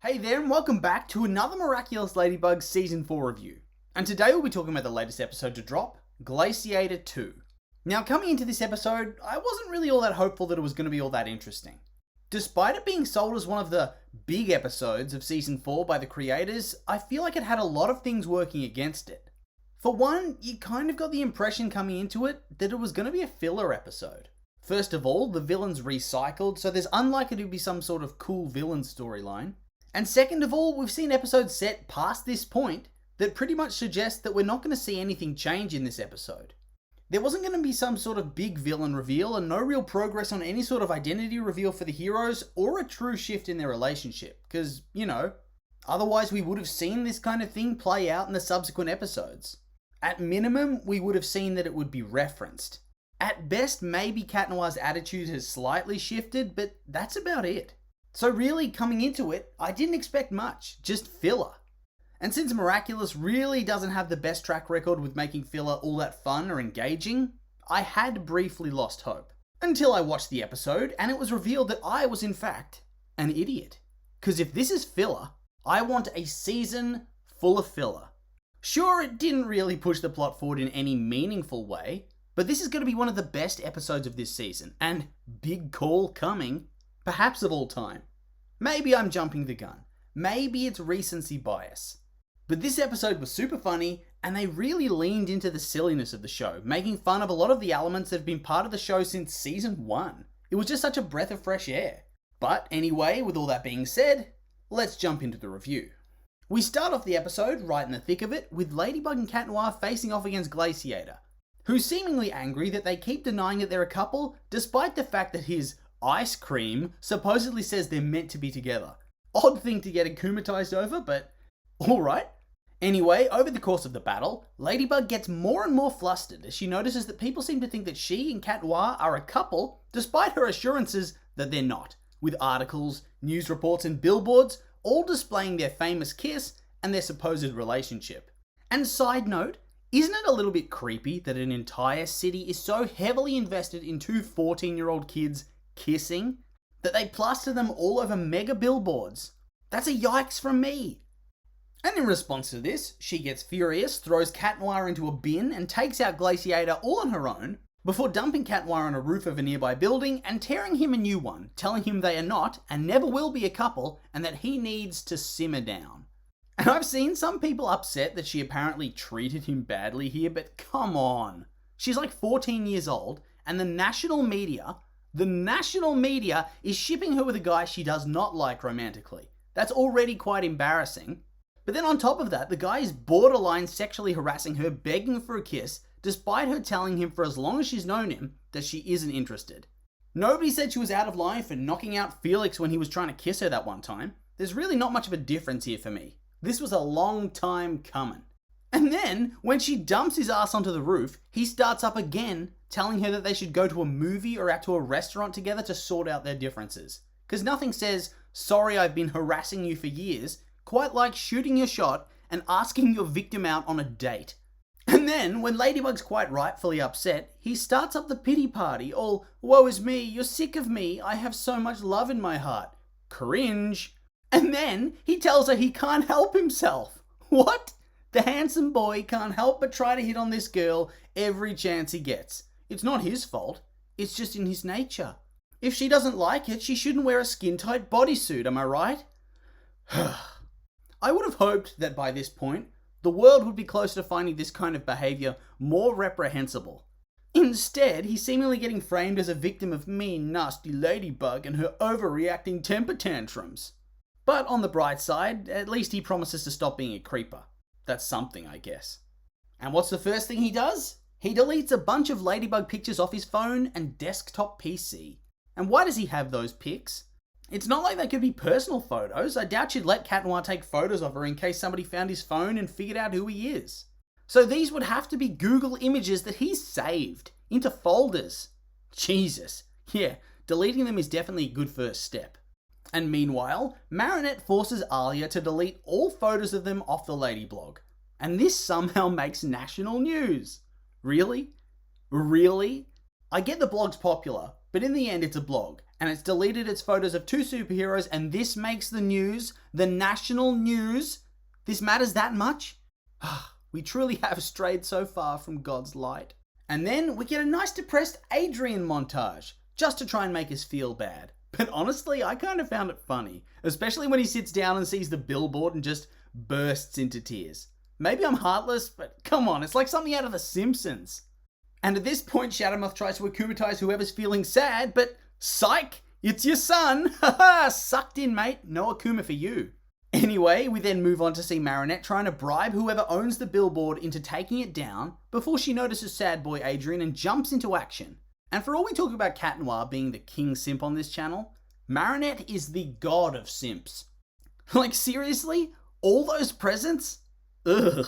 Hey there, and welcome back to another Miraculous Ladybug Season 4 review. And today we'll be talking about the latest episode to drop, Glaciator 2. Now, coming into this episode, I wasn't really all that hopeful that it was going to be all that interesting. Despite it being sold as one of the big episodes of Season 4 by the creators, I feel like it had a lot of things working against it. For one, you kind of got the impression coming into it that it was going to be a filler episode. First of all, the villain's recycled, so there's unlikely to be some sort of cool villain storyline. And second of all, we've seen episodes set past this point that pretty much suggest that we're not going to see anything change in this episode. There wasn't going to be some sort of big villain reveal and no real progress on any sort of identity reveal for the heroes or a true shift in their relationship. Because, otherwise we would have seen this kind of thing play out in the subsequent episodes. At minimum, we would have seen that it would be referenced. At best, maybe Cat Noir's attitude has slightly shifted, but that's about it. So really, coming into it, I didn't expect much, just filler. And since Miraculous really doesn't have the best track record with making filler all that fun or engaging, I had briefly lost hope. Until I watched the episode and it was revealed that I was in fact an idiot. Because if this is filler, I want a season full of filler. Sure, it didn't really push the plot forward in any meaningful way, but this is going to be one of the best episodes of this season, and big call coming, perhaps of all time. Maybe I'm jumping the gun. Maybe it's recency bias. But this episode was super funny, and they really leaned into the silliness of the show, making fun of a lot of the elements that have been part of the show since season 1. It was just such a breath of fresh air. But anyway, with all that being said, let's jump into the review. We start off the episode, right in the thick of it, with Ladybug and Cat Noir facing off against Glaciator, who's seemingly angry that they keep denying that they're a couple, despite the fact that his ice cream supposedly says they're meant to be together. Odd thing to get akumatized over, but alright. Anyway, over the course of the battle, Ladybug gets more and more flustered as she notices that people seem to think that she and Cat Noir are a couple, despite her assurances that they're not, with articles, news reports and billboards all displaying their famous kiss and their supposed relationship. And side note, isn't it a little bit creepy that an entire city is so heavily invested in two 14-year-old kids kissing that they plaster them all over mega billboards? That's a yikes from me. And in response to this, she gets furious, throws Cat Noir into a bin and takes out Glaciator all on her own, before dumping Cat Noir on a roof of a nearby building and tearing him a new one, telling him they are not and never will be a couple and that he needs to simmer down. And I've seen some people upset that she apparently treated him badly here, but come on. She's like 14 years old and the national media is shipping her with a guy she does not like romantically. That's already quite embarrassing. But then on top of that, the guy is borderline sexually harassing her, begging for a kiss, despite her telling him for as long as she's known him that she isn't interested. Nobody said she was out of line for knocking out Felix when he was trying to kiss her that one time. There's really not much of a difference here for me. This was a long time coming. And then, when she dumps his ass onto the roof, he starts up again, telling her that they should go to a movie or out to a restaurant together to sort out their differences. Because nothing says, sorry I've been harassing you for years, quite like shooting your shot and asking your victim out on a date. And then, when Ladybug's quite rightfully upset, he starts up the pity party, all, woe is me, you're sick of me, I have so much love in my heart. Cringe. And then, he tells her he can't help himself. What? The handsome boy can't help but try to hit on this girl every chance he gets. It's not his fault, it's just in his nature. If she doesn't like it, she shouldn't wear a skin-tight bodysuit, am I right? I would have hoped that by this point, the world would be closer to finding this kind of behaviour more reprehensible. Instead, he's seemingly getting framed as a victim of mean, nasty Ladybug and her overreacting temper tantrums. But on the bright side, at least he promises to stop being a creeper. That's something, I guess. And what's the first thing he does? He deletes a bunch of Ladybug pictures off his phone and desktop PC. And why does he have those pics? It's not like they could be personal photos. I doubt she'd let Cat Noir take photos of her in case somebody found his phone and figured out who he is. So these would have to be Google images that he's saved into folders. Jesus. Yeah, deleting them is definitely a good first step. And meanwhile, Marinette forces Alia to delete all photos of them off the Lady blog. And this somehow makes national news. Really? Really? I get the blog's popular, but in the end it's a blog, and it's deleted its photos of two superheroes, and this makes the news, the national news. This matters that much? We truly have strayed so far from God's light. And then we get a nice depressed Adrian montage, just to try and make us feel bad. But honestly, I kind of found it funny, especially when he sits down and sees the billboard and just bursts into tears. Maybe I'm heartless, but come on, it's like something out of The Simpsons. And at this point, Shadowmoth tries to akumatize whoever's feeling sad, but psych, it's your son. Haha, sucked in, mate. No Akuma for you. Anyway, we then move on to see Marinette trying to bribe whoever owns the billboard into taking it down before she notices sad boy Adrian and jumps into action. And for all we talk about Cat Noir being the king simp on this channel, Marinette is the god of simps. Like seriously? All those presents? Ugh.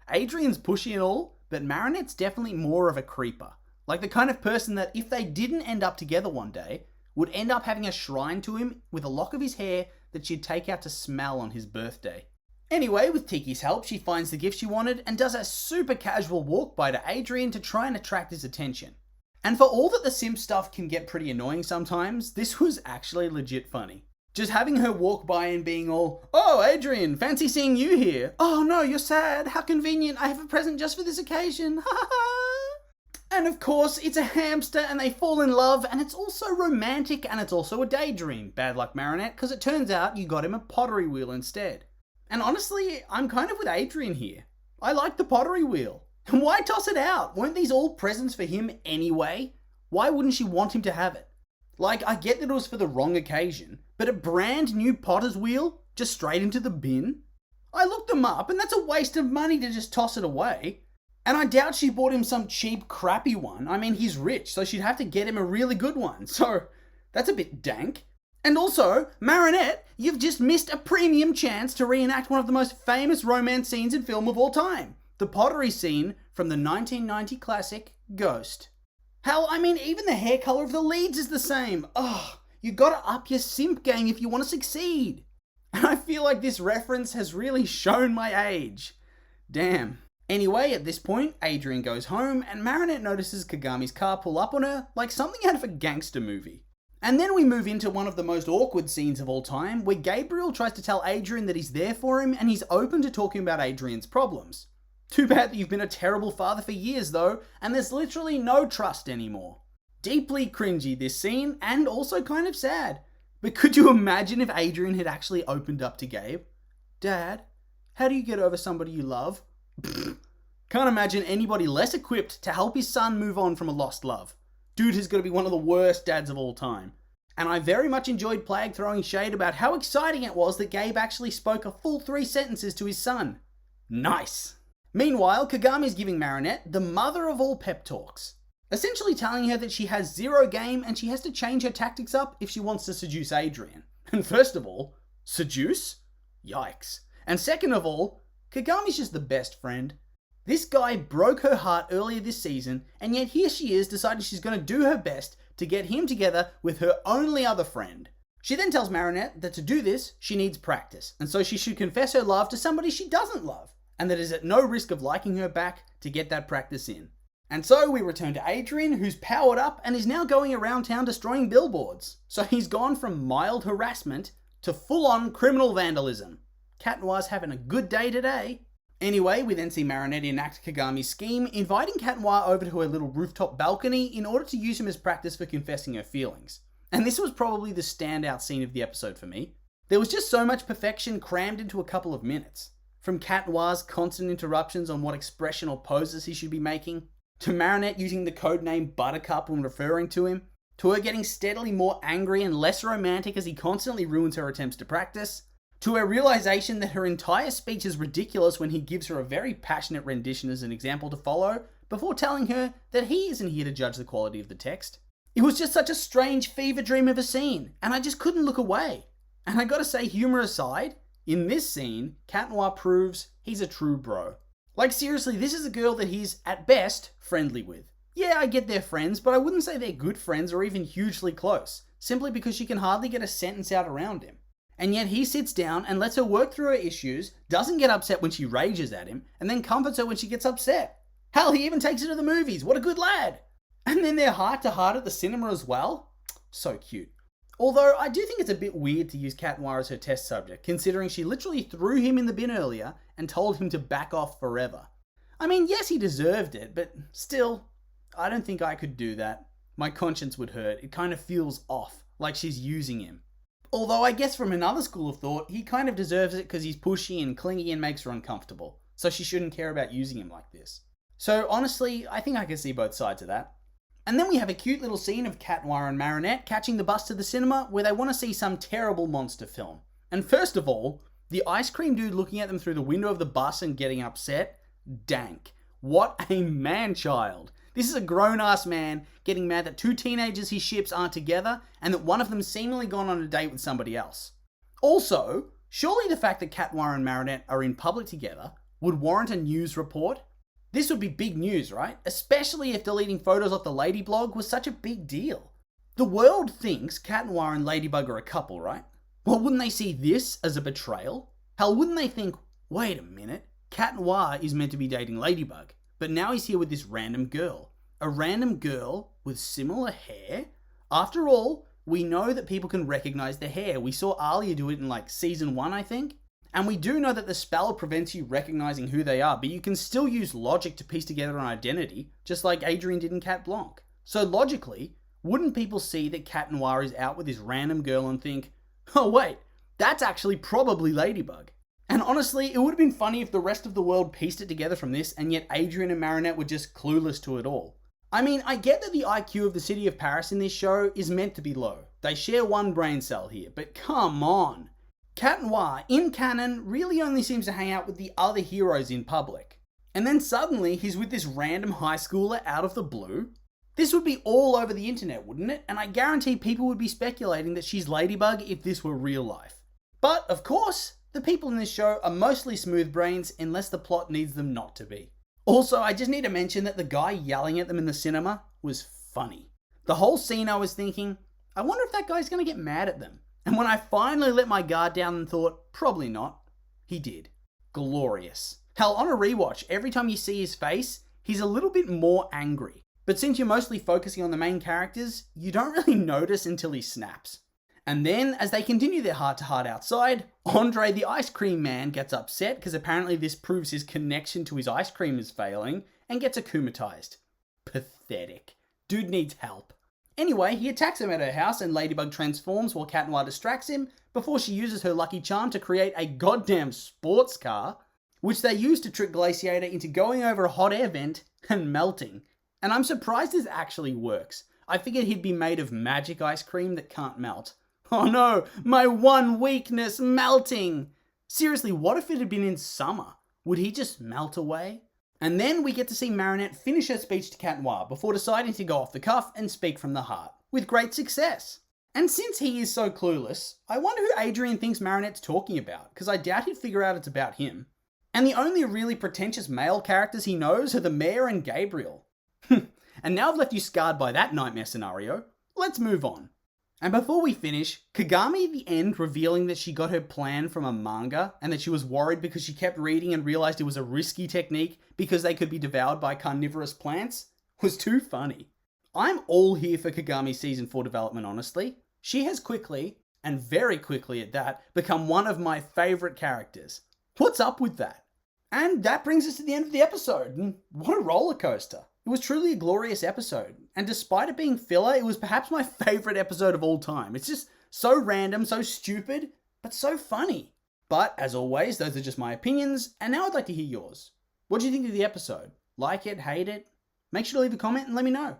Adrian's pushy and all, but Marinette's definitely more of a creeper. Like the kind of person that if they didn't end up together one day, would end up having a shrine to him with a lock of his hair that she'd take out to smell on his birthday. Anyway, with Tiki's help, she finds the gift she wanted and does a super casual walk by to Adrian to try and attract his attention. And for all that the simp stuff can get pretty annoying sometimes, this was actually legit funny. Just having her walk by and being all, "Oh, Adrian, fancy seeing you here. Oh no, you're sad. How convenient. I have a present just for this occasion. Ha ha ha." And of course, it's a hamster and they fall in love, and it's also romantic and it's also a daydream. Bad luck, Marinette, because it turns out you got him a pottery wheel instead. And honestly, I'm kind of with Adrian here. I like the pottery wheel. And why toss it out? Weren't these all presents for him anyway? Why wouldn't she want him to have it? Like, I get that it was for the wrong occasion, but a brand new potter's wheel just straight into the bin? I looked them up and that's a waste of money to just toss it away. And I doubt she bought him some cheap, crappy one. I mean, he's rich, so she'd have to get him a really good one. So, that's a bit dank. And also, Marinette, you've just missed a premium chance to reenact one of the most famous romance scenes in film of all time. The pottery scene from the 1990 classic, Ghost. Hell, I mean, even the hair colour of the leads is the same. Ugh, you gotta up your simp game if you want to succeed. And I feel like this reference has really shown my age. Damn. Anyway, at this point, Adrian goes home and Marinette notices Kagami's car pull up on her like something out of a gangster movie. And then we move into one of the most awkward scenes of all time, where Gabriel tries to tell Adrian that he's there for him and he's open to talking about Adrian's problems. Too bad that you've been a terrible father for years though, and there's literally no trust anymore. Deeply cringy this scene, and also kind of sad. But could you imagine if Adrian had actually opened up to Gabe? "Dad, how do you get over somebody you love?" Can't imagine anybody less equipped to help his son move on from a lost love. Dude has got to be one of the worst dads of all time. And I very much enjoyed Plague throwing shade about how exciting it was that Gabe actually spoke a full 3 sentences to his son. Nice. Meanwhile, Kagami's giving Marinette the mother of all pep talks, essentially telling her that she has zero game and she has to change her tactics up if she wants to seduce Adrian. And first of all, seduce? Yikes. And second of all, Kagami's just the best friend. This guy broke her heart earlier this season, and yet here she is deciding she's going to do her best to get him together with her only other friend. She then tells Marinette that to do this, she needs practice, and so she should confess her love to somebody she doesn't love, and that is at no risk of liking her back to get that practice in. And so we return to Adrian, who's powered up and is now going around town destroying billboards. So he's gone from mild harassment to full-on criminal vandalism. Cat Noir's having a good day today. Anyway, we then see Marinette enact Kagami's scheme, inviting Cat Noir over to her little rooftop balcony in order to use him as practice for confessing her feelings. And this was probably the standout scene of the episode for me. There was just so much perfection crammed into a couple of minutes. From Cat Noir's constant interruptions on what expression or poses he should be making, to Marinette using the codename Buttercup when referring to him, to her getting steadily more angry and less romantic as he constantly ruins her attempts to practice, to her realization that her entire speech is ridiculous when he gives her a very passionate rendition as an example to follow, before telling her that he isn't here to judge the quality of the text. It was just such a strange fever dream of a scene, and I just couldn't look away. And I gotta say, humor aside, in this scene, Cat Noir proves he's a true bro. Like seriously, this is a girl that he's, at best, friendly with. Yeah, I get they're friends, but I wouldn't say they're good friends or even hugely close, simply because she can hardly get a sentence out around him. And yet he sits down and lets her work through her issues, doesn't get upset when she rages at him, and then comforts her when she gets upset. Hell, he even takes her to the movies. What a good lad. And then they're heart to heart at the cinema as well. So cute. Although I do think it's a bit weird to use Cat Noir as her test subject, considering she literally threw him in the bin earlier and told him to back off forever. I mean, yes, he deserved it, but still, I don't think I could do that. My conscience would hurt. It kind of feels off, like she's using him. Although I guess from another school of thought, he kind of deserves it because he's pushy and clingy and makes her uncomfortable. So she shouldn't care about using him like this. So honestly, I think I can see both sides of that. And then we have a cute little scene of Cat Noir and Marinette catching the bus to the cinema where they want to see some terrible monster film. And first of all, the ice cream dude looking at them through the window of the bus and getting upset? Dank. What a man-child. This is a grown-ass man getting mad that two teenagers he ships aren't together and that one of them's seemingly gone on a date with somebody else. Also, surely the fact that Cat Noir and Marinette are in public together would warrant a news report? This would be big news, right? Especially if deleting photos off the Lady blog was such a big deal. The world thinks Cat Noir and Ladybug are a couple, right? Well, wouldn't they see this as a betrayal? Hell, wouldn't they think, wait a minute, Cat Noir is meant to be dating Ladybug, but now he's here with this random girl. A random girl with similar hair? After all, we know that people can recognize the hair. We saw Alia do it in like season 1, I think. And we do know that the spell prevents you recognizing who they are, but you can still use logic to piece together an identity, just like Adrien did in Cat Blanc. So logically, wouldn't people see that Cat Noir is out with this random girl and think, oh wait, that's actually probably Ladybug? And honestly, it would have been funny if the rest of the world pieced it together from this, and yet Adrien and Marinette were just clueless to it all. I mean, I get that the IQ of the city of Paris in this show is meant to be low. They share one brain cell here, but come on. Cat Noir, in canon, really only seems to hang out with the other heroes in public. And then suddenly, he's with this random high schooler out of the blue. This would be all over the internet, wouldn't it? And I guarantee people would be speculating that she's Ladybug if this were real life. But, of course, the people in this show are mostly smooth brains unless the plot needs them not to be. Also, I just need to mention that the guy yelling at them in the cinema was funny. The whole scene I was thinking, I wonder if that guy's going to get mad at them. And when I finally let my guard down and thought, probably not, he did. Glorious. Hell, on a rewatch, every time you see his face, he's a little bit more angry. But since you're mostly focusing on the main characters, you don't really notice until he snaps. And then, as they continue their heart-to-heart outside, Andre the ice cream man gets upset because apparently this proves his connection to his ice cream is failing and gets akumatized. Pathetic. Dude needs help. Anyway, he attacks him at her house and Ladybug transforms while Cat Noir distracts him before she uses her lucky charm to create a goddamn sports car, which they use to trick Glaciator into going over a hot air vent and melting. And I'm surprised this actually works. I figured he'd be made of magic ice cream that can't melt. Oh no, my one weakness, melting! Seriously, what if it had been in summer? Would he just melt away? And then we get to see Marinette finish her speech to Cat Noir before deciding to go off the cuff and speak from the heart, with great success. And since he is so clueless, I wonder who Adrien thinks Marinette's talking about, because I doubt he'd figure out it's about him. And the only really pretentious male characters he knows are the Mayor and Gabriel. And now I've left you scarred by that nightmare scenario, let's move on. And before we finish, Kagami at the end revealing that she got her plan from a manga and that she was worried because she kept reading and realized it was a risky technique because they could be devoured by carnivorous plants was too funny. I'm all here for Kagami's Season 4 development, honestly. She has quickly, and very quickly at that, become one of my favourite characters. What's up with that? And that brings us to the end of the episode, and what a roller coaster. It was truly a glorious episode, and despite it being filler, it was perhaps my favourite episode of all time. It's just so random, so stupid, but so funny. But, as always, those are just my opinions, and now I'd like to hear yours. What do you think of the episode? Like it, hate it? Make sure to leave a comment and let me know.